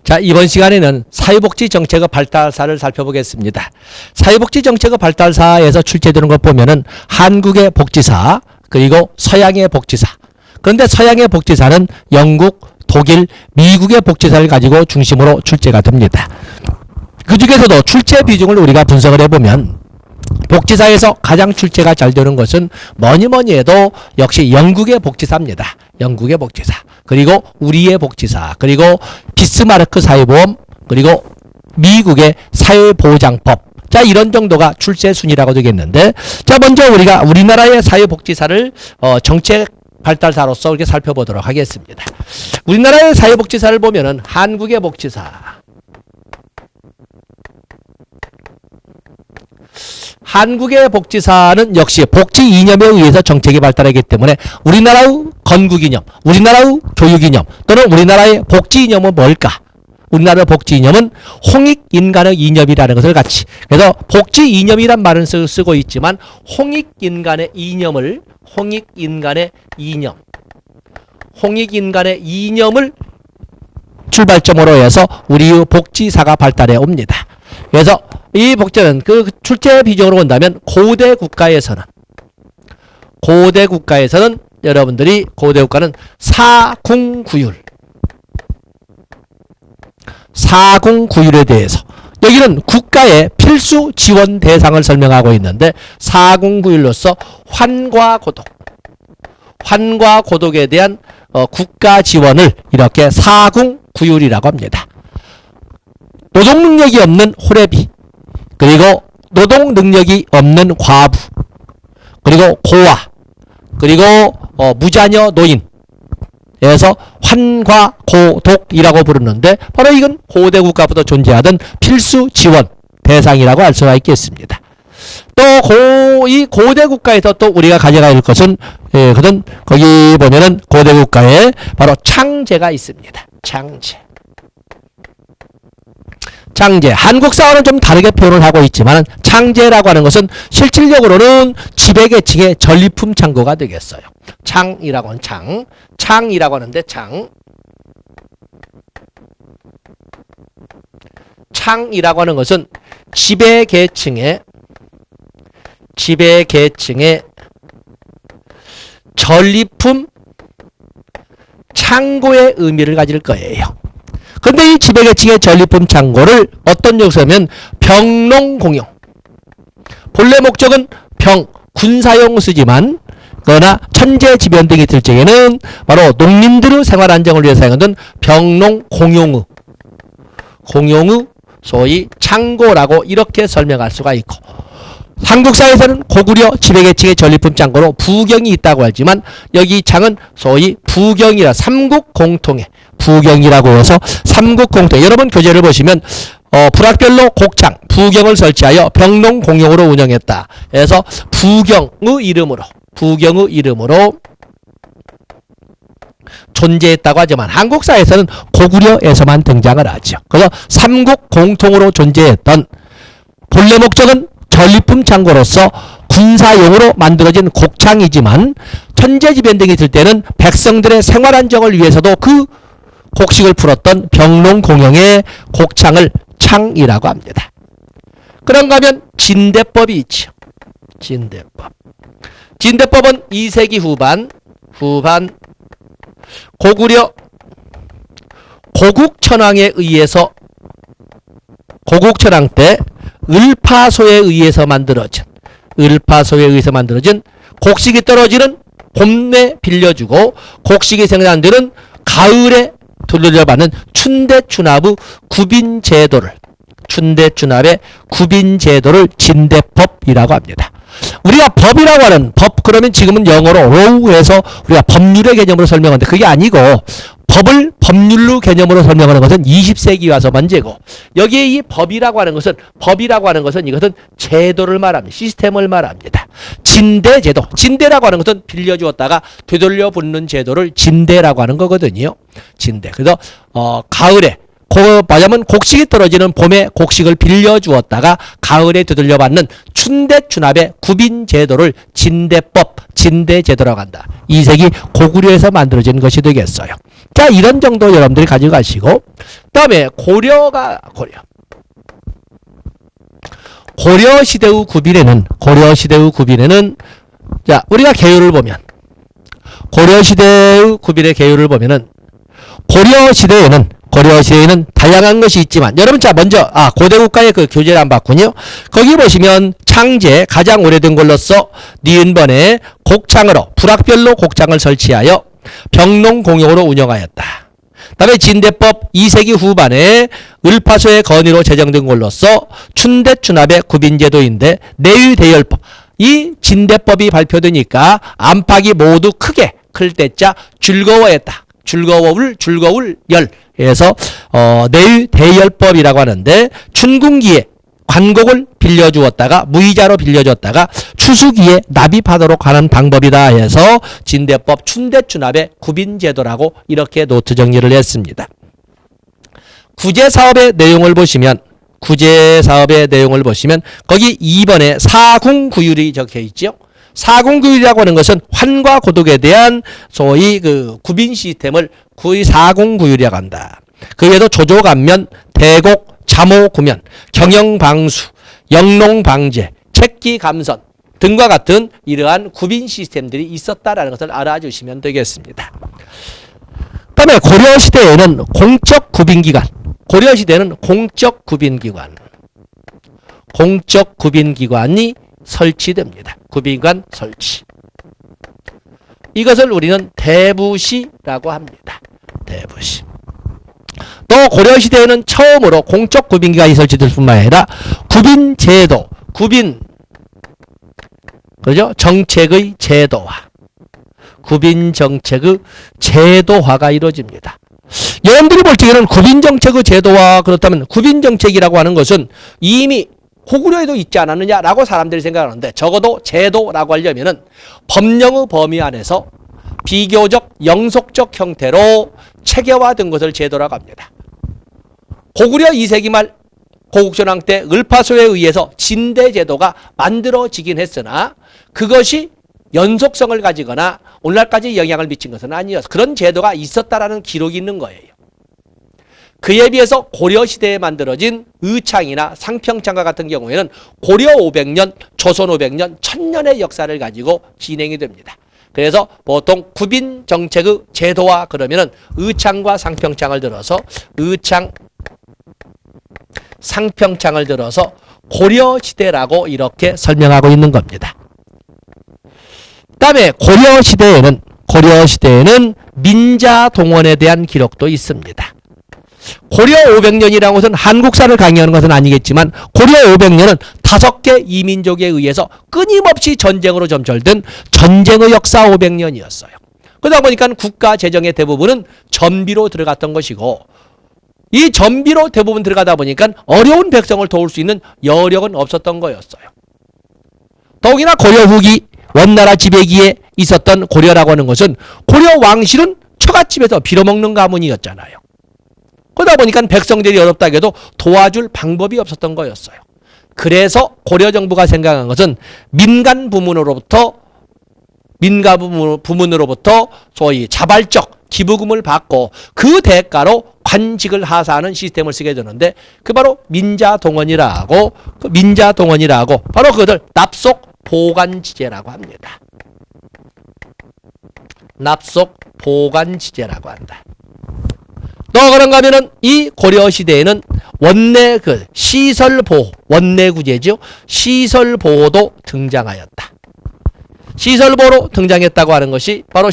자, 이번 시간에는 사회복지 정책의 발달사를 살펴보겠습니다. 사회복지 정책의 발달사에서 출제되는 것 보면은 한국의 복지사, 그리고 서양의 복지사. 그런데 서양의 복지사는 영국, 독일, 미국의 복지사를 가지고 중심으로 출제가 됩니다. 그 중에서도 출제 비중을 우리가 분석을 해보면 복지사에서 가장 출제가 잘 되는 것은 뭐니 해도 역시 영국의 복지사입니다. 영국의 복지사, 그리고 우리의 복지사, 그리고 비스마르크 사회보험, 그리고 미국의 사회보장법. 자, 이런 정도가 출제 순위라고 되겠는데, 자, 먼저 우리가 우리나라의 사회복지사를 정책 발달사로서 이렇게 살펴보도록 하겠습니다. 우리나라의 사회복지사를 보면은 한국의 복지사, 한국의 복지사는 역시 복지 이념에 의해서 정책이 발달하기 때문에 우리나라의 건국 이념, 우리나라의 교육 이념, 또는 우리나라의 복지 이념은 뭘까? 우리나라의 복지 이념은 홍익인간의 이념이라는 것을 같이, 그래서 복지 이념이란 말은 쓰고 있지만 홍익인간의 이념을, 홍익인간의 이념을 출발점으로 해서 우리의 복지사가 발달해 옵니다. 그래서 이 복지는 그 출제 비중으로 본다면 고대 국가에서는 여러분들이 고대 국가는 사궁구율에 대해서, 여기는 국가의 필수 지원 대상을 설명하고 있는데 사궁구율로서 환과 고독에 대한 국가 지원을 이렇게 사궁구율이라고 합니다. 노동 능력이 없는 호래비, 그리고 노동 능력이 없는 과부, 그리고 고아, 그리고 무자녀 노인에서 환과고독이라고 부르는데 바로 이건 고대 국가부터 존재하던 필수 지원 대상이라고 할 수가 있겠습니다. 또 이 고대 국가에서 또 우리가 가져가야 할 것은, 그건 거기 보면은 고대 국가에 바로 창제가 있습니다. 창제. 한국사와는 좀 다르게 표현을 하고 있지만 창제라고 하는 것은 실질적으로는 지배계층의 전리품 창고가 되겠어요. 창이라고 하는 창이라고 하는데 창이라고 하는 것은 지배계층의 전리품 창고의 의미를 가질 거예요. 그런데 이 지배계층의 전리품 창고를 어떤 역사면 병농공용, 본래 목적은 군사용 쓰지만 그러나 천재지변 등이 있을 적에는 바로 농민들의 생활 안정을 위해 사용하던 병농공용의 소위 창고라고 이렇게 설명할 수가 있고, 한국사에서는 고구려 지배계층의 전리품 창고로 부경이 있다고 하지만 여기 창은 소위 부경이라 삼국공통의 부경이라고 해서 삼국공통, 여러분 교재를 보시면 불학별로 곡창, 부경을 설치하여 병농공용으로 운영했다. 그래서 부경의 이름으로 존재했다고 하지만 한국사에서는 고구려에서만 등장을 하죠. 그래서 삼국공통으로 존재했던, 본래 목적은 전리품 창고로서 군사용으로 만들어진 곡창이지만 천재지변 등이 있을 때는 백성들의 생활 안정을 위해서도 그 곡식을 풀었던 병농공용의 곡창을 창이라고 합니다. 그런가 하면 진대법이 있죠. 진대법은 2세기 후반 고구려 고국천왕에 의해서, 고국천왕 때 을파소에 의해서 만들어진 곡식이 떨어지는 봄에 빌려주고 곡식이 생산되는 가을에 돌려받는 춘대춘합의 춘대춘합의 구빈제도를 진대법이라고 합니다. 우리가 법이라고 하는 그러면 지금은 영어로 law에서 우리가 법률의 개념으로 설명하는데 그게 아니고 법을 법률로 개념으로 설명하는 것은 20세기 와서 문제고, 여기에 이 법이라고 하는 것은 이것은 제도를 말합니다. 시스템을 말합니다. 진대라고 하는 것은 빌려주었다가 되돌려 붙는 제도를 진대라고 하는 거거든요. 그래서 가을에 말하자면 곡식이 떨어지는 봄에 곡식을 빌려주었다가 가을에 되돌려받는 춘대춘합의 구빈제도를 진대제도라고 한다. 2세기 고구려에서 만들어진 것이 되겠어요. 자, 이런 정도 여러분들이 가지고 가시고, 그다음에 고려 시대의 구빈에는 자, 우리가 계율을 보면 고려 시대의 구빈의 계율을 보면은 고려 시대에는 다양한 것이 있지만, 여러분 자 먼저 고대 국가의 그 교재를 안 봤군요. 거기 보시면 창제 가장 오래된 걸로서 니은번에 곡창으로 부락별로 곡창을 설치하여 병농공용으로 운영하였다. 그다음에 진대법 2세기 후반에 을파소의 건의로 제정된 걸로서 춘대춘합의 구빈제도인데 내유대열법, 이 진대법이 발표되니까 안팎이 모두 크게 클 때자 즐거워했다. 즐거울 열에서 내유대열법이라고 하는데, 춘궁기에 관곡을 빌려주었다가 무이자로 빌려줬다가 추수기에 납입하도록 하는 방법이다 해서 진대법 춘대춘합의 구빈제도라고 이렇게 노트 정리를 했습니다. 구제사업의 내용을 보시면 거기 2번에 사궁구율이 적혀 있죠. 사궁구율이라고 하는 것은 환과 고독에 대한 소위 그 구빈 시스템을 사궁구율이라고 한다. 그 외에도 조조간면, 대곡, 자모구면, 경영방수, 영농방제, 책기감선 등과 같은 이러한 구빈 시스템들이 있었다라는 것을 알아주시면 되겠습니다. 그다음에 고려시대에는 공적 구빈기관이 설치됩니다. 구빈기관 설치. 이것을 우리는 대부시라고 합니다. 대부시. 또 고려시대에는 처음으로 공적 구빈기관이 설치될 뿐만 아니라 구빈제도, 정책의 제도화, 구빈정책의 제도화가 이루어집니다. 여러분들이 볼 적에는 구빈정책의 제도화, 그렇다면 구빈정책이라고 하는 것은 이미 고구려에도 있지 않았느냐라고 사람들이 생각하는데, 적어도 제도라고 하려면은 법령의 범위 안에서 비교적 영속적 형태로 체계화된 것을 제도라고 합니다. 고구려 2세기 말 고국전왕 때 을파소에 의해서 진대제도가 만들어지긴 했으나 그것이 연속성을 가지거나 오늘날까지 영향을 미친 것은 아니었어. 그런 제도가 있었다라는 기록이 있는 거예요. 그에 비해서 고려시대에 만들어진 의창이나 상평창과 같은 경우에는 고려 500년, 조선 500년, 1000년의 역사를 가지고 진행이 됩니다. 그래서 보통 구빈 정책의 제도화 그러면은 의창과 상평창을 들어서 상평창을 들어서 고려시대라고 이렇게 설명하고 있는 겁니다. 그다음에 고려시대에는 민자동원에 대한 기록도 있습니다. 고려 500년이라는 것은 한국사를 강의하는 것은 아니겠지만 고려 500년은 5개 이민족에 의해서 끊임없이 전쟁으로 점철된 전쟁의 역사 500년이었어요. 그러다 보니까 국가 재정의 대부분은 전비로 들어갔던 것이고, 이 전비로 대부분 들어가다 보니까 어려운 백성을 도울 수 있는 여력은 없었던 거였어요. 더욱이나 고려 후기 원나라 지배기에 있었던 고려라고 하는 것은 고려 왕실은 처갓집에서 빌어먹는 가문이었잖아요. 그러다 보니까 백성들이 어렵다고 해도 도와줄 방법이 없었던 거였어요. 그래서 고려 정부가 생각한 것은 민간 부문으로부터 소위 자발적 기부금을 받고 그 대가로 관직을 하사하는 시스템을 쓰게 되는데, 그 바로 민자동원이라고 바로 그것을 납속보관지제라고 합니다. 납속보관지제라고 한다. 또 그런가 하면은 이 고려시대에는 원내 시설보호, 원내구제죠. 시설보호도 등장하였다. 시설보호로 등장했다고 하는 것이 바로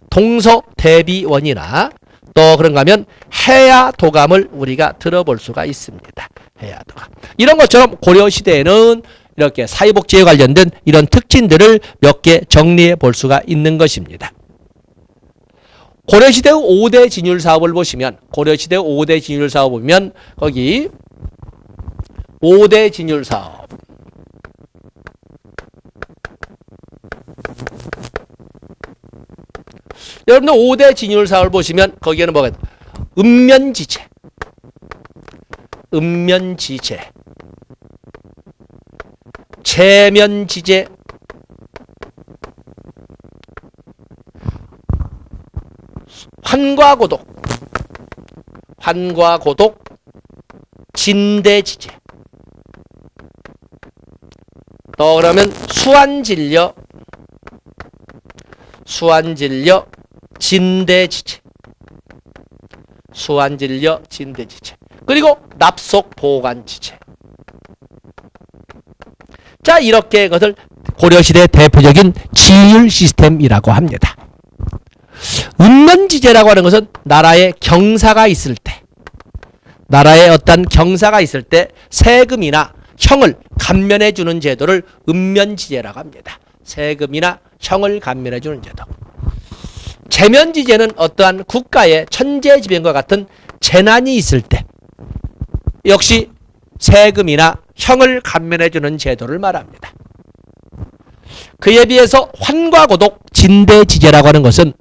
동서대비원이나 또 그런가 하면 해야도감을 우리가 들어볼 수가 있습니다. 해야도감. 이런 것처럼 고려시대에는 이렇게 사회복지에 관련된 이런 특징들을 몇 개 정리해 볼 수가 있는 것입니다. 고려시대의 5대 진율사업을 보시면, 거기 5대 진율사업. 여러분들 5대 진율사업을 보시면 거기에는 뭐가 있어요? 읍면지체, 체면지제, 환과 고독, 환과 고독, 진대지제. 또 그러면 수완진려, 수완진려, 진대지제. 수완진려, 진대지제. 그리고 납속보관지제. 자, 이렇게 그것을 고려시대 대표적인 지율 시스템이라고 합니다. 읍면지제라고 하는 것은 나라에 경사가 있을 때, 나라에 어떤 경사가 있을 때 세금이나 형을 감면해 주는 제도를 읍면지제라고 합니다. 세금이나 형을 감면해 주는 제도. 제면지제는 어떠한 국가의 천재지변과 같은 재난이 있을 때 역시 세금이나 형을 감면해 주는 제도를 말합니다. 그에 비해서 환과고독 진대지제라고 하는 것은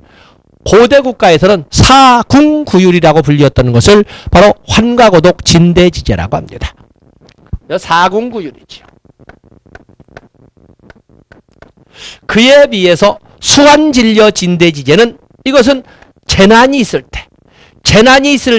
고대 국가에서는 사궁구율이라고 불렸던 것을 바로 환과고독 진대지제라고 합니다. 사궁구율이죠. 그에 비해서 수완진려 진대지제는 이것은 재난이 있을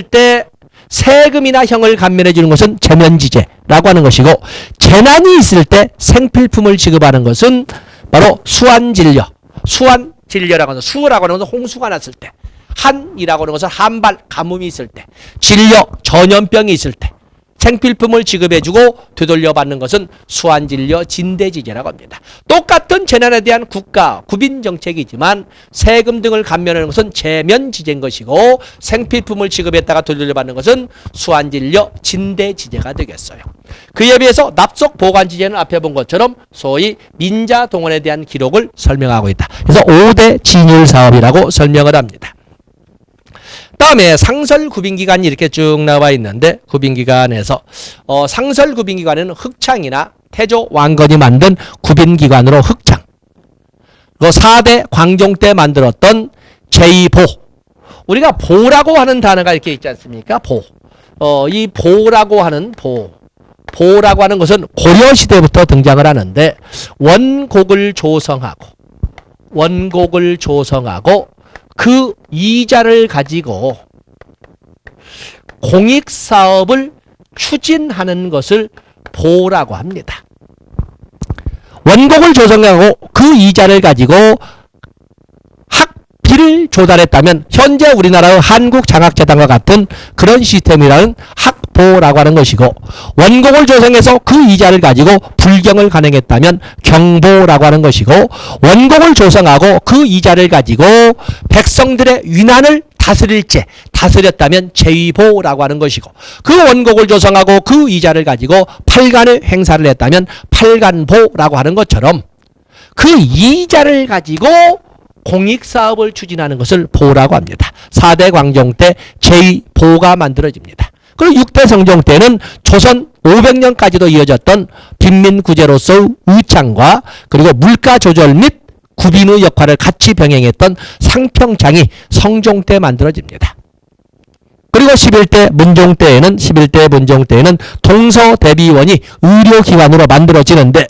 때 세금이나 형을 감면해 주는 것은 제면지제라고 하는 것이고, 재난이 있을 때 생필품을 지급하는 것은 바로 수완진려, 수완진려라고 하는, 수라고 하는 것은 홍수가 났을 때, 한이라고 하는 것은 한발 가뭄이 있을 때, 진려 전염병이 있을 때 생필품을 지급해주고 되돌려 받는 것은 수완진려 진대지제라고 합니다. 똑같은 재난에 대한 국가 구빈 정책이지만 세금 등을 감면하는 것은 제면지제인 것이고, 생필품을 지급했다가 되돌려 받는 것은 수완진려 진대지제가 되겠어요. 그에 비해서 납속보관지제는 앞에 본 것처럼 소위 민자동원에 대한 기록을 설명하고 있다. 그래서 5대 진율사업이라고 설명을 합니다. 다음에 상설구빈기관이 이렇게 쭉 나와 있는데, 구빈기관에서 상설구빈기관에는 흑창이나 태조 왕건이 만든 구빈기관으로 흑창, 그 4대 광종 때 만들었던 제2보, 우리가 보라고 하는 단어가 이렇게 있지 않습니까? 보. 이 보라고 하는 보라고 하는 것은 고려시대부터 등장을 하는데, 원곡을 조성하고 그 이자를 가지고 공익사업을 추진하는 것을 보라고 합니다. 원곡을 조성하고 그 이자를 가지고 학비를 조달했다면 현재 우리나라의 한국장학재단과 같은 그런 시스템이라는 학보라고 하는 것이고, 원곡을 조성해서 그 이자를 가지고 불경을 간행했다면 경보라고 하는 것이고, 원곡을 조성하고 그 이자를 가지고 백성들의 위난을 다스렸다면 제위보라고 하는 것이고, 그 원곡을 조성하고 그 이자를 가지고 팔간의 행사를 했다면 팔간보라고 하는 것처럼 그 이자를 가지고 공익사업을 추진하는 것을 보라고 합니다. 4대 광종 때 제2보가 만들어집니다. 그리고 6대 성종 때는 조선 500년까지도 이어졌던 빈민구제로서의 의창과 그리고 물가 조절 및 구빈의 역할을 같이 병행했던 상평창이 성종 때 만들어집니다. 그리고 11대 문종 때에는 동서대비원이 의료기관으로 만들어지는데,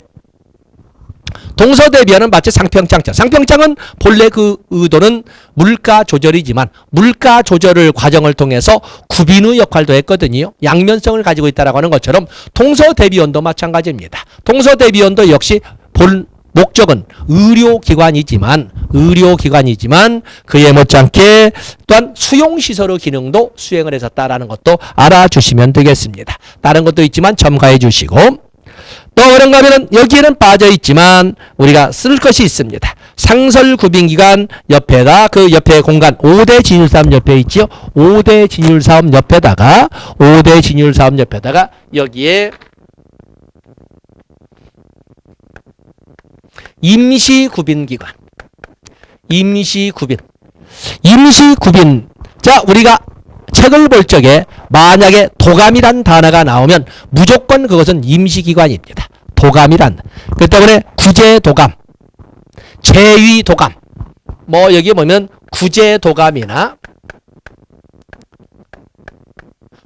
동서대비원은 마치 상평창은 본래 그 의도는 물가 조절이지만 물가 조절을 과정을 통해서 구빈의 역할도 했거든요. 양면성을 가지고 있다라고 하는 것처럼 동서대비원도 마찬가지입니다. 동서대비원도 역시 본 목적은 의료기관이지만 그에 못지않게 또한 수용시설의 기능도 수행을 했었다라는 것도 알아주시면 되겠습니다. 다른 것도 있지만 첨가해 주시고, 또 그런가 하면은 여기에는 빠져있지만 우리가 쓸 것이 있습니다. 상설구빈기관 옆에다 그 옆에 공간 5대 진율사업 옆에 있죠. 5대 진율사업 옆에다가 여기에 임시구빈기관, 임시구빈. 자, 우리가 책을 볼 적에 만약에 도감이란 단어가 나오면 무조건 그것은 임시기관입니다. 도감이란. 그 때문에 구제도감, 제위도감, 뭐 여기 보면 구제도감이나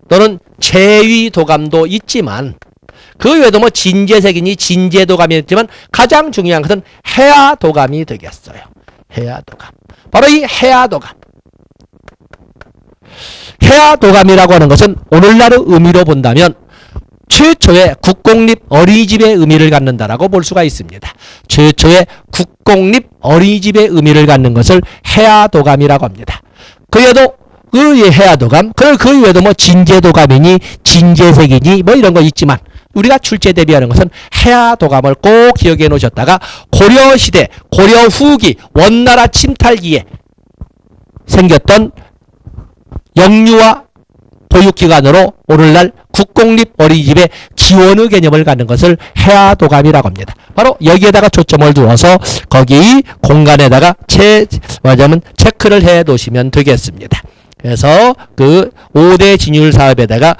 또는 제위도감도 있지만, 그 외에도 뭐 진제색이니 진제도감이 있지만 가장 중요한 것은 해야도감이 되겠어요. 해야도감. 바로 이 해야도감. 해화도감이라고 하는 것은 오늘날의 의미로 본다면 최초의 국공립 어린이집의 의미를 갖는다라고 볼 수가 있습니다. 최초의 국공립 어린이집의 의미를 갖는 것을 해화도감이라고 합니다. 그에도 그 해화도감, 그 외에도 뭐 진제도감이니 진제색이니 뭐 이런 거 있지만 우리가 출제 대비하는 것은 해화도감을 꼭 기억해 놓으셨다가 고려시대, 고려 후기 원나라 침탈기에 생겼던 영유아 보육기관으로 오늘날 국공립 어린이집의 지원의 개념을 갖는 것을 해화도감이라고 합니다. 바로 여기에다가 초점을 두어서 거기 공간에다가 체크를 해 놓으시면 되겠습니다. 그래서 그 5대 진율 사업에다가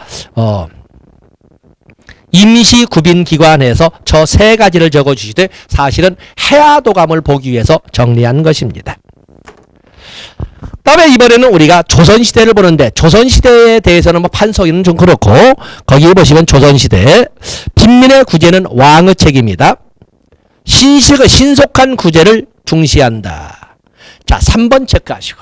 임시구빈기관에서 저 세 가지를 적어주시되 사실은 해화도감을 보기 위해서 정리한 것입니다. 다음에 이번에는 우리가 조선시대를 보는데 조선시대에 대해서는 뭐 판서기는 좀 그렇고 거기 보시면 조선시대 빈민의 구제는 왕의 책임이다. 신속한 구제를 중시한다. 자, 3번 체크하시고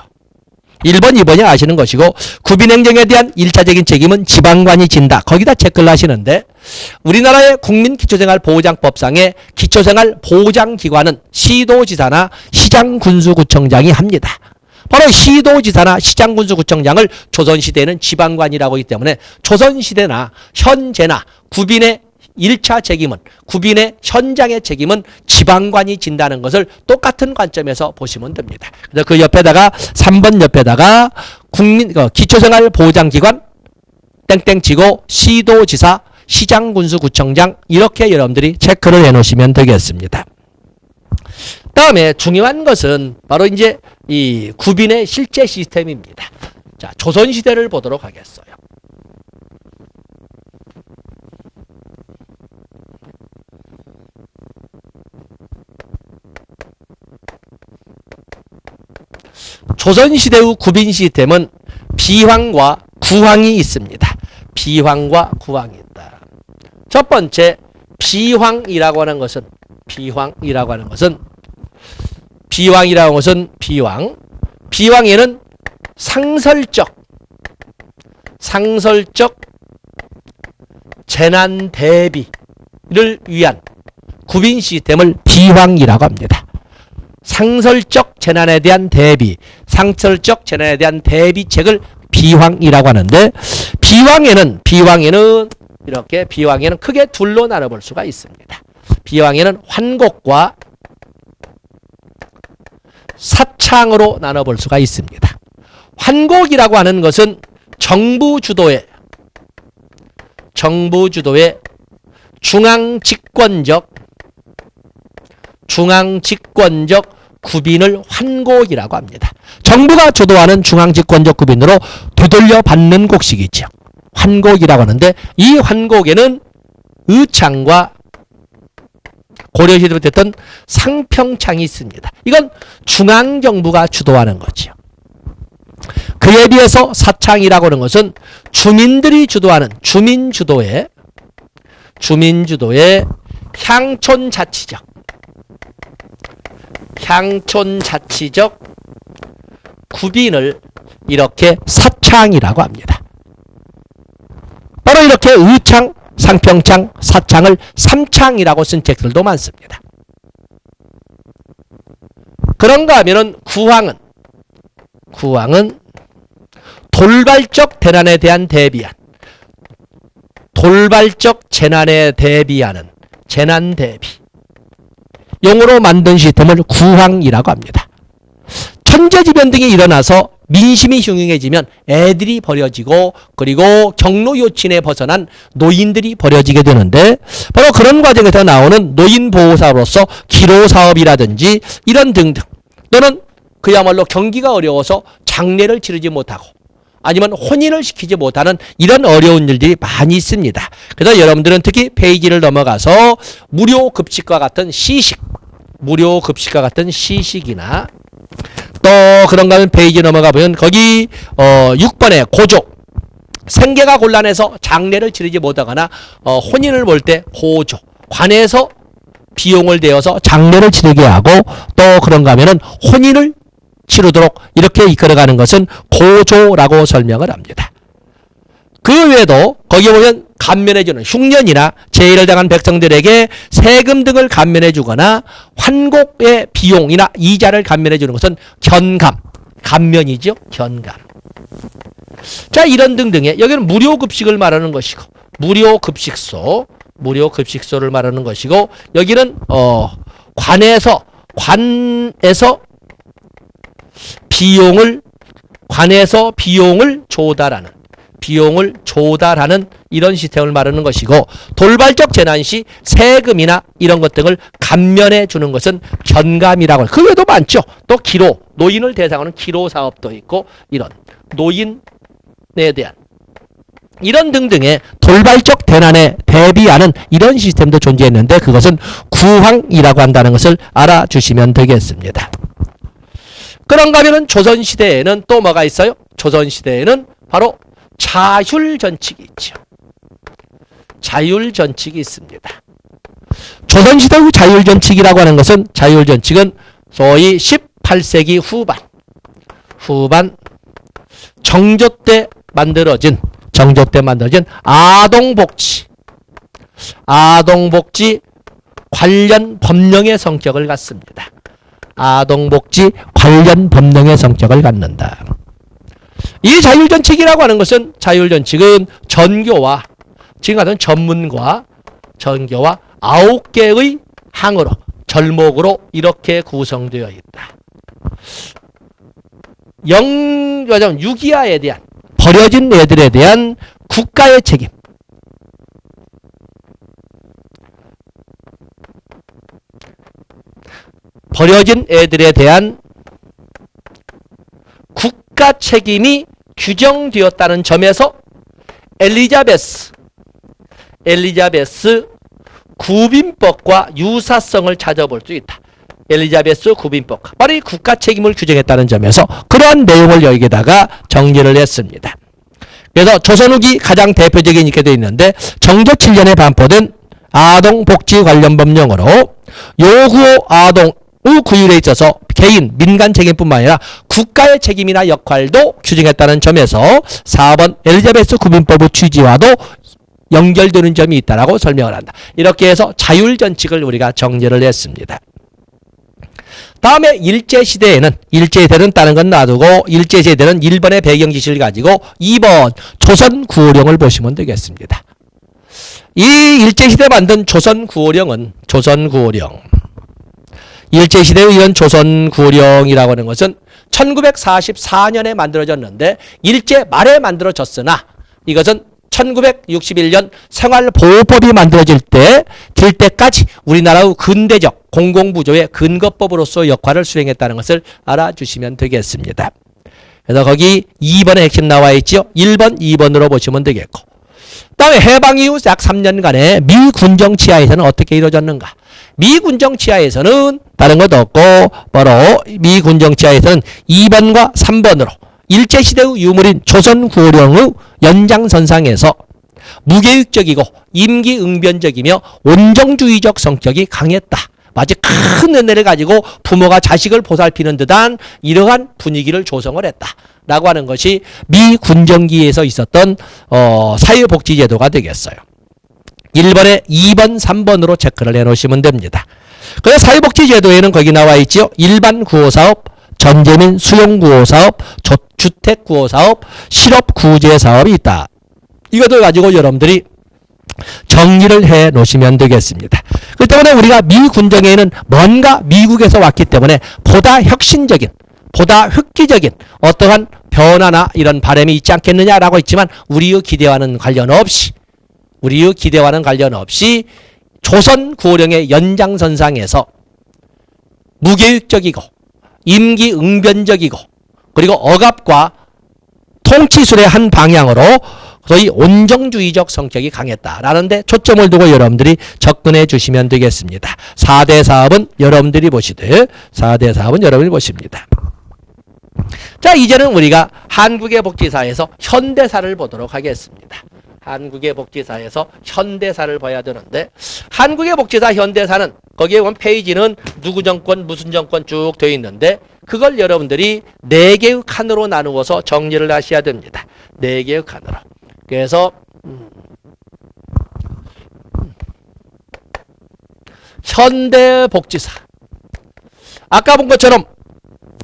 1번, 2번이 아시는 것이고 구빈행정에 대한 1차적인 책임은 지방관이 진다. 거기다 체크를 하시는데 우리나라의 국민기초생활보장법상의 기초생활보장기관은 시도지사나 시장군수구청장이 합니다. 바로 시도지사나 시장군수구청장을 조선시대에는 지방관이라고 하기 때문에 조선시대나 현재나 구빈의 1차 책임은 구빈의 현장의 책임은 지방관이 진다는 것을 똑같은 관점에서 보시면 됩니다. 그래서 그 옆에다가 3번 옆에다가 기초생활보장기관 땡땡 치고 시도지사 시장군수구청장 이렇게 여러분들이 체크를 해 놓으시면 되겠습니다. 다음에 중요한 것은 바로 이제 이 구빈의 실제 시스템입니다. 자, 조선시대를 보도록 하겠어요. 조선시대의 구빈 시스템은 비황과 구황이 있습니다. 비황과 구황이 있다. 첫 번째 비황이라고 하는 것은 비황에는 상설적 재난 대비를 위한 구빈 시스템을 비황이라고 합니다. 상설적 재난에 대한 대비, 상설적 재난에 대한 대비책을 비황이라고 하는데 비황에는 크게 둘로 나눠볼 수가 있습니다. 비황에는 환곡과 사창으로 나눠볼 수가 있습니다. 환곡이라고 하는 것은 정부 주도의 중앙집권적 구빈을 환곡이라고 합니다. 정부가 주도하는 중앙집권적 구빈으로 되돌려 받는 곡식이죠. 환곡이라고 하는데 이 환곡에는 의창과 고려시대부터 됐던 상평창이 있습니다. 이건 중앙정부가 주도하는 거죠. 그에 비해서 사창이라고 하는 것은 주민들이 주도하는 주민주도의 향촌자치적 구빈을 이렇게 사창이라고 합니다. 바로 이렇게 의창, 상평창, 사창을 삼창이라고 쓴 책들도 많습니다. 그런가 하면은 구황은 돌발적 재난에 대비하는 재난 대비 용으로 만든 시스템을 구황이라고 합니다. 천재지변 등이 일어나서 민심이 흉흉해지면 애들이 버려지고 그리고 경로요친에 벗어난 노인들이 버려지게 되는데 바로 그런 과정에서 나오는 노인보호사업으로서 기로사업이라든지 이런 등등 또는 그야말로 경기가 어려워서 장례를 치르지 못하고 아니면 혼인을 시키지 못하는 이런 어려운 일들이 많이 있습니다. 그래서 여러분들은 특히 페이지를 넘어가서 무료급식과 같은 시식이나 또 그런가 하면 페이지 넘어가 보면 거기 6번에 고조 생계가 곤란해서 장례를 치르지 못하거나 혼인을 볼 때 고조 관에서 비용을 대어서 장례를 치르게 하고 또 그런가 하면은 혼인을 치르도록 이렇게 이끌어가는 것은 고조라고 설명을 합니다. 그 외에도 거기에 보면 감면해주는 흉년이나 재해를 당한 백성들에게 세금 등을 감면해주거나 환곡의 비용이나 이자를 감면해주는 것은 견감, 감면이죠. 견감. 자, 이런 등등의 여기는 무료급식을 말하는 것이고 무료급식소를 말하는 것이고 여기는 관에서 비용을 조달하는 이런 시스템을 말하는 것이고 돌발적 재난 시 세금이나 이런 것 등을 감면해 주는 것은 견감이라고. 그 외에도 많죠. 또 기로, 노인을 대상으로 하는 기로 사업도 있고 이런 노인에 대한 이런 등등의 돌발적 대난에 대비하는 이런 시스템도 존재했는데 그것은 구황이라고 한다는 것을 알아주시면 되겠습니다. 그런가 하면은 조선시대에는 또 뭐가 있어요? 조선시대에는 바로 자율전칙이 있죠. 자율전칙이 있습니다. 조선시대 후 자율전칙이라고 하는 것은 자율전칙은 소위 18세기 후반 정조 때 만들어진 아동복지 관련 법령의 성격을 갖습니다. 아동복지 관련 법령의 성격을 갖는다. 이 자율전칙이라고 하는 것은 전교와 지금 같은 전교와 9개의 항으로 절목으로 이렇게 구성되어 있다. 유기아에 대한 버려진 애들에 대한 국가의 책임, 버려진 애들에 대한 국가 책임이 규정되었다는 점에서 엘리자베스 구빈법과 유사성을 찾아볼 수 있다. 엘리자베스 구빈법. 바로 이 국가 책임을 규정했다는 점에서 그러한 내용을 여기에다가 정리를 했습니다. 그래서 조선 후기 가장 대표적인 있게 되어 있는데 정조 7년에 반포된 아동복지 관련 법령으로 요구 아동 구율에 있어서 개인, 민간 책임뿐만 아니라 국가의 책임이나 역할도 규정했다는 점에서 4번 엘리자베스 구빈법의 취지와도 연결되는 점이 있다라고 설명을 한다. 이렇게 해서 자율전칙을 우리가 정리를 했습니다. 다음에 일제시대는 다른 건 놔두고 일제시대는 1번의 배경지시를 가지고 2번 조선구호령을 보시면 되겠습니다. 이 일제시대 만든 조선구호령 일제시대의 이런 조선구호령이라고 하는 것은 1944년에 만들어졌는데 일제 말에 만들어졌으나 이것은 1961년 생활보호법이 만들어질 때까지 우리나라의 근대적 공공부조의 근거법으로서 역할을 수행했다는 것을 알아주시면 되겠습니다. 그래서 거기 2번에 핵심 나와 있죠. 1번, 2번으로 보시면 되겠고. 다음에 해방 이후 약 3년간의 미 군정 치하에서는 어떻게 이루어졌는가? 미 군정 치하에서는 다른 것도 없고 바로 미 군정 치하에서는 2번과 3번으로 일제시대의 유물인 조선구호령의 연장선상에서 무계획적이고 임기응변적이며 온정주의적 성격이 강했다. 마치 큰 은혜를 가지고 부모가 자식을 보살피는 듯한 이러한 분위기를 조성을 했다. 라고 하는 것이 미 군정기에서 있었던 사회복지제도가 되겠어요. 1번에 2번, 3번으로 체크를 해놓으시면 됩니다. 그래서 사회복지제도에는 거기 나와 있죠. 일반 구호사업, 전재민 수용구호사업, 주택구호사업, 실업구제사업이 있다. 이것을 가지고 여러분들이 정리를 해 놓으시면 되겠습니다. 그렇기 때문에 우리가 미 군정에는 뭔가 미국에서 왔기 때문에 보다 혁신적인, 보다 획기적인 어떠한 변화나 이런 바람이 있지 않겠느냐라고 했지만 우리의 기대와는 관련 없이 조선구호령의 연장선상에서 무계획적이고 임기응변적이고 그리고 억압과 통치술의 한 방향으로 소위 온정주의적 성격이 강했다라는 데 초점을 두고 여러분들이 접근해 주시면 되겠습니다. 4대 사업은 여러분들이 보십니다. 자, 이제는 우리가 한국의 복지사에서 현대사를 보도록 하겠습니다. 한국의 복지사에서 현대사를 봐야 되는데 한국의 복지사 현대사는 거기에 보면 페이지는 누구 정권 무슨 정권 쭉 되어 있는데 그걸 여러분들이 4개의 칸으로 나누어서 정리를 하셔야 됩니다. 4개의 칸으로. 그래서 현대복지사. 아까 본 것처럼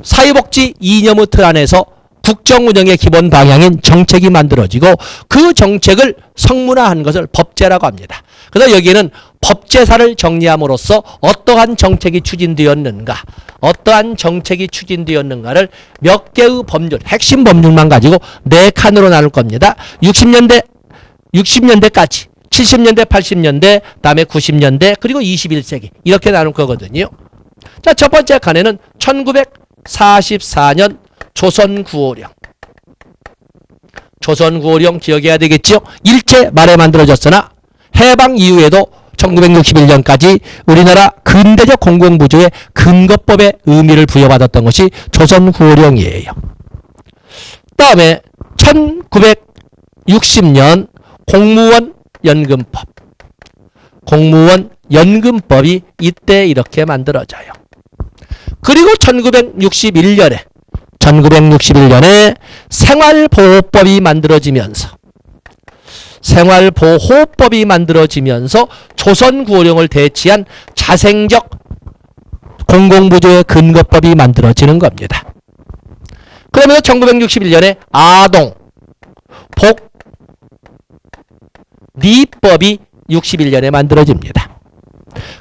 사회복지 이념의 틀 안에서 국정운영의 기본 방향인 정책이 만들어지고 그 정책을 성문화한 것을 법제라고 합니다. 그래서 여기에는 법제사를 정리함으로써 어떠한 정책이 추진되었는가, 어떠한 정책이 추진되었는가를 몇 개의 법률, 핵심 법률만 가지고 4칸으로 나눌 겁니다. 60년대까지, 70년대, 80년대, 다음에 90년대, 그리고 21세기 이렇게 나눌 거거든요. 자, 첫 번째 칸에는 1944년 조선구호령. 조선구호령 기억해야 되겠죠? 일제 말에 만들어졌으나 해방 이후에도 1961년까지 우리나라 근대적 공공부조의 근거법의 의미를 부여받았던 것이 조선구호령이에요. 다음에 1960년 공무원 연금법. 공무원 연금법이 이때 이렇게 만들어져요. 그리고 1961년에 생활보호법이 만들어지면서 조선구호령을 대치한 자생적 공공부조의 근거법이 만들어지는 겁니다. 그러면서 1961년에 아동 복리법이 61년에 만들어집니다.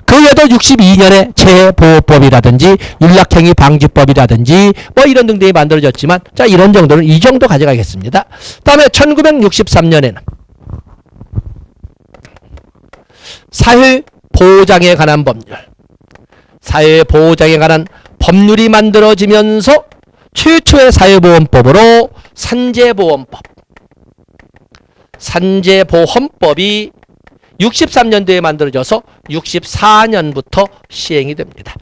그 외에도 62년에 재보호법이라든지 윤락행위 방지법이라든지 뭐 이런 등등이 만들어졌지만, 자, 이런 정도는 이 정도 가져가겠습니다. 다음에 1963년에는 사회보장에 관한 법률. 사회보장에 관한 법률이 만들어지면서 최초의 사회보험법으로 산재보험법이 63년도에 만들어져서 64년부터 시행이 됩니다.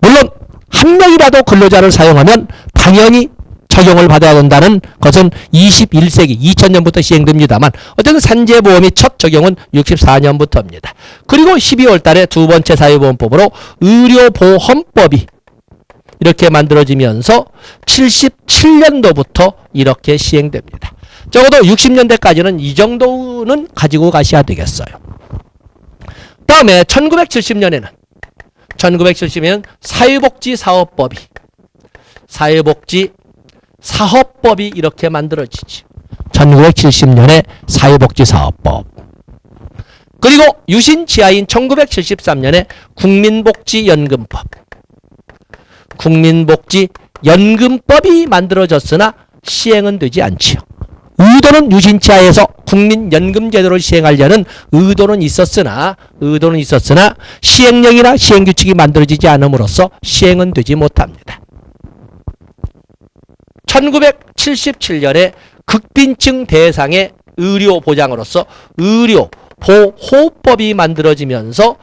물론 한 명이라도 근로자를 사용하면 당연히 적용을 받아야 된다는 것은 21세기 2000년부터 시행됩니다만, 어쨌든 산재보험이 첫 적용은 64년부터입니다. 그리고 12월 달에 두 번째 사회보험법으로 의료보험법이 이렇게 만들어지면서 77년도부터 이렇게 시행됩니다. 적어도 60년대까지는 이 정도는 가지고 가셔야 되겠어요. 다음에 1970년에는 사회복지사업법이 이렇게 만들어지지. 1970년에 사회복지사업법. 그리고 유신지하인 1973년에 국민복지연금법이 만들어졌으나 시행은 되지 않지요. 의도는 유신치하에서 국민연금제도를 시행하려는 의도는 있었으나 시행령이나 시행규칙이 만들어지지 않음으로써 시행은 되지 못합니다. 1977년에 극빈층 대상의 의료보장으로서 의료보호법이 만들어지면서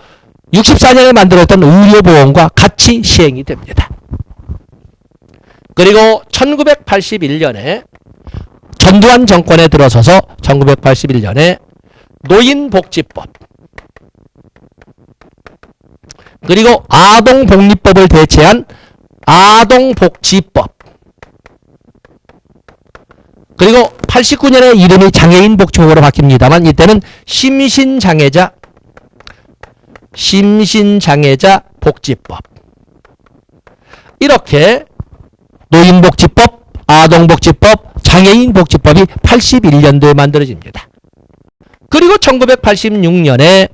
64년에 만들었던 의료보험과 같이 시행이 됩니다. 그리고 1981년에 전두환 정권에 들어서서 1981년에 노인복지법, 그리고 아동복리법을 대체한 아동복지법, 그리고 89년에 이름이 장애인복지법으로 바뀝니다만 이때는 심신장애자 복지법. 이렇게 노인복지법, 아동복지법, 장애인복지법이 81년도에 만들어집니다. 그리고 1986년에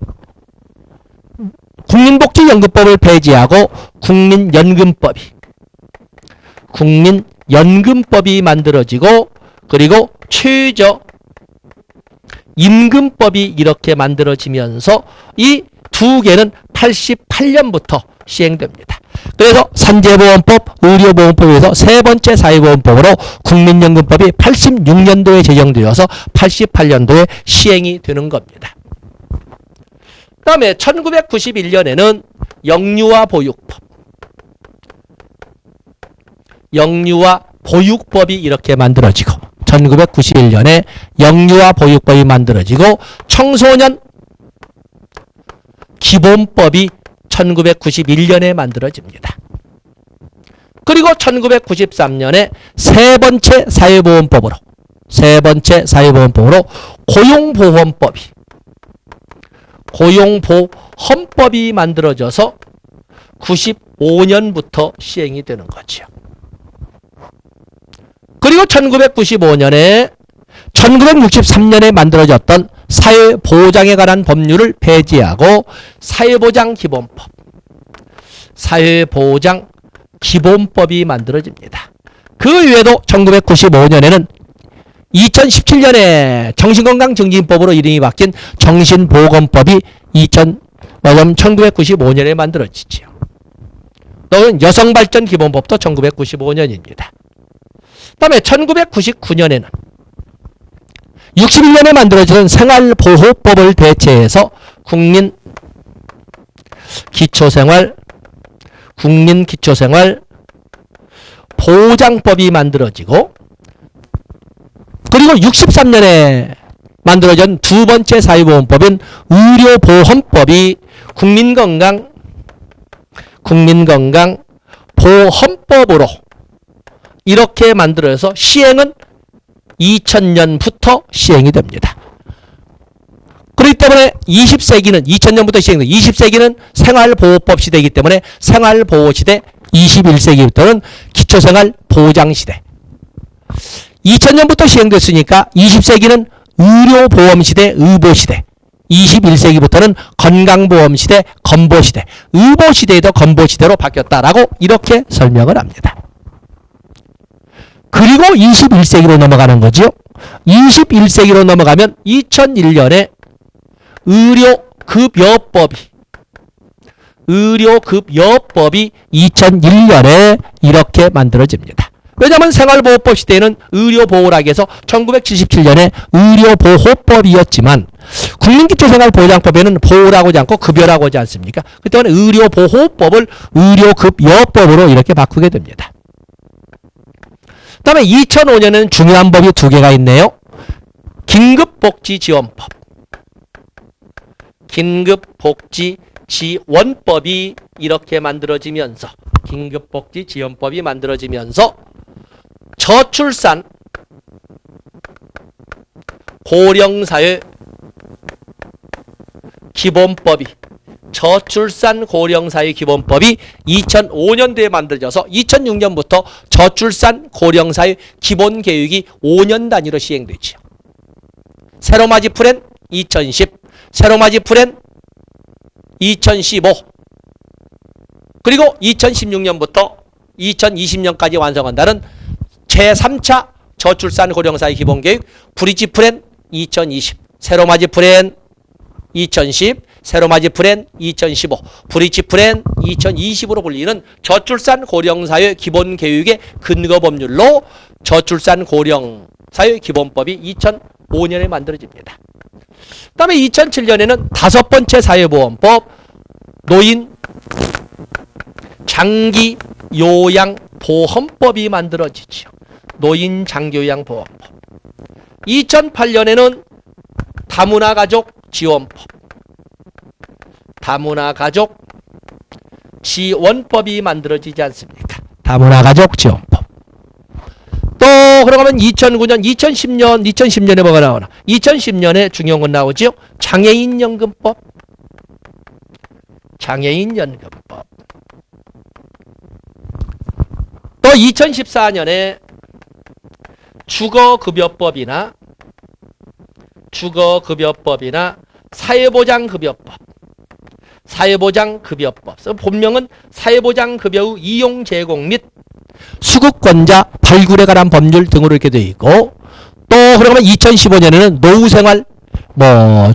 국민복지연금법을 폐지하고 국민연금법이 만들어지고, 그리고 최저임금법이 이렇게 만들어지면서 이 두 개는 88년부터 시행됩니다. 그래서 산재보험법, 의료보험법에서 세 번째 사회보험법으로 국민연금법이 86년도에 제정되어서 88년도에 시행이 되는 겁니다. 그 다음에 1991년에는 영유아 보육법이 이렇게 만들어지고, 1991년에 영유아 보육법이 만들어지고, 청소년 기본법이 1991년에 만들어집니다. 그리고 1993년에 세 번째 사회보험법으로 세 번째 사회보험법으로 고용보험법이 만들어져서 95년부터 시행이 되는 거죠. 그리고 1995년에 1963년에 만들어졌던 사회보장에 관한 법률을 폐지하고 사회보장기본법이 만들어집니다. 그 외에도 1995년에는 2017년에 정신건강증진법으로 이름이 바뀐 정신보건법이 1995년에 만들어지죠. 또 여성발전기본법도 1995년입니다. 그 다음에 1999년에는 61년에 만들어진 생활보호법을 대체해서 국민기초생활 보장법이 만들어지고, 그리고 63년에 만들어진 두 번째 사회보험법인 의료보험법이 국민건강보험법으로 이렇게 만들어서 시행은 2000년부터 시행이 됩니다. 그렇기 때문에 20세기는 2000년부터 시행돼 20세기는 생활보호법 시대이기 때문에 생활보호 시대, 21세기부터는 기초생활보장시대. 2000년부터 시행됐으니까 20세기는 의료보험시대, 의보시대. 21세기부터는 건강보험시대, 건보시대. 의보시대에도 건보시대로 바뀌었다라고 이렇게 설명을 합니다. 그리고 21세기로 넘어가는 거죠. 21세기로 넘어가면 2001년에 의료급여법이 2001년에 이렇게 만들어집니다. 왜냐하면 생활보호법 시대에는 의료보호라고 해서 1977년에 의료보호법이었지만 국민기초생활보장법에는 보호라고 하지 않고 급여라고 하지 않습니까? 그 때문에 의료보호법을 의료급여법으로 이렇게 바꾸게 됩니다. 그 다음에 2005년에는 중요한 법이 두 개가 있네요. 긴급복지지원법이 이렇게 만들어지면서 긴급복지지원법이 만들어지면서 저출산 고령사회 기본법이 2005년도에 만들어져서 2006년부터 저출산 고령사회 기본교육이 5년 단위로 시행되죠. 세로맞이 프랜 2010, 세로맞이 프랜 2015, 그리고 2016년부터 2020년까지 완성한다는 제3차 저출산 고령사회 기본교육 브릿지 프랜 2020, 세로맞이 프랜 2010, 세로맞이 프랜 2015, 브릿지 프랜 2020으로 불리는 저출산 고령사회 기본교육의 근거법률로 저출산 고령사회 기본법이 2005년에 만들어집니다. 그 다음에 2007년에는 다섯 번째 사회보험법 노인 장기 요양보험법이 만들어지죠. 노인 장기요양보험법. 2008년에는 다문화가족 지원법이 만들어지지 않습니까? 다문화가족 지원법. 또 그러면 2009년, 2010년에 뭐가 나오나? 2010년에 중요한 건 나오죠. 장애인연금법. 또 2014년에 주거급여법이나 사회보장급여법. 본명은 사회보장급여의 이용 제공 및 수급권자 발굴에 관한 법률 등으로 이렇게 되어 있고, 또 그러면 2015년에는 노후생활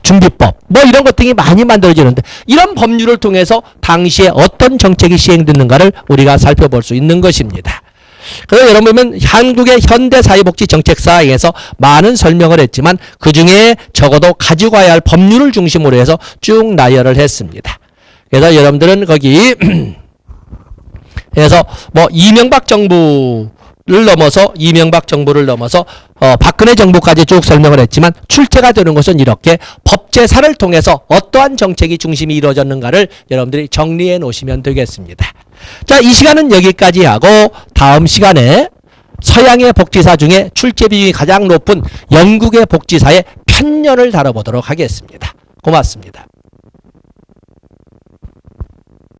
준비법 이런 것 등이 많이 만들어지는데, 이런 법률을 통해서 당시에 어떤 정책이 시행됐는가를 우리가 살펴볼 수 있는 것입니다. 그래서 여러분 보면 한국의 현대사회복지 정책사에서 많은 설명을 했지만 그 중에 적어도 가지고 가야 할 법률을 중심으로 해서 쭉 나열을 했습니다. 그래서 여러분들은 거기 그래서 이명박 정부를 넘어서 박근혜 정부까지 쭉 설명을 했지만 출제가 되는 것은 이렇게 법제사를 통해서 어떠한 정책이 중심이 이루어졌는가를 여러분들이 정리해 놓으시면 되겠습니다. 자, 이 시간은 여기까지 하고 다음 시간에 서양의 복지사 중에 출제 비중이 가장 높은 영국의 복지사의 편년을 다뤄보도록 하겠습니다. 고맙습니다.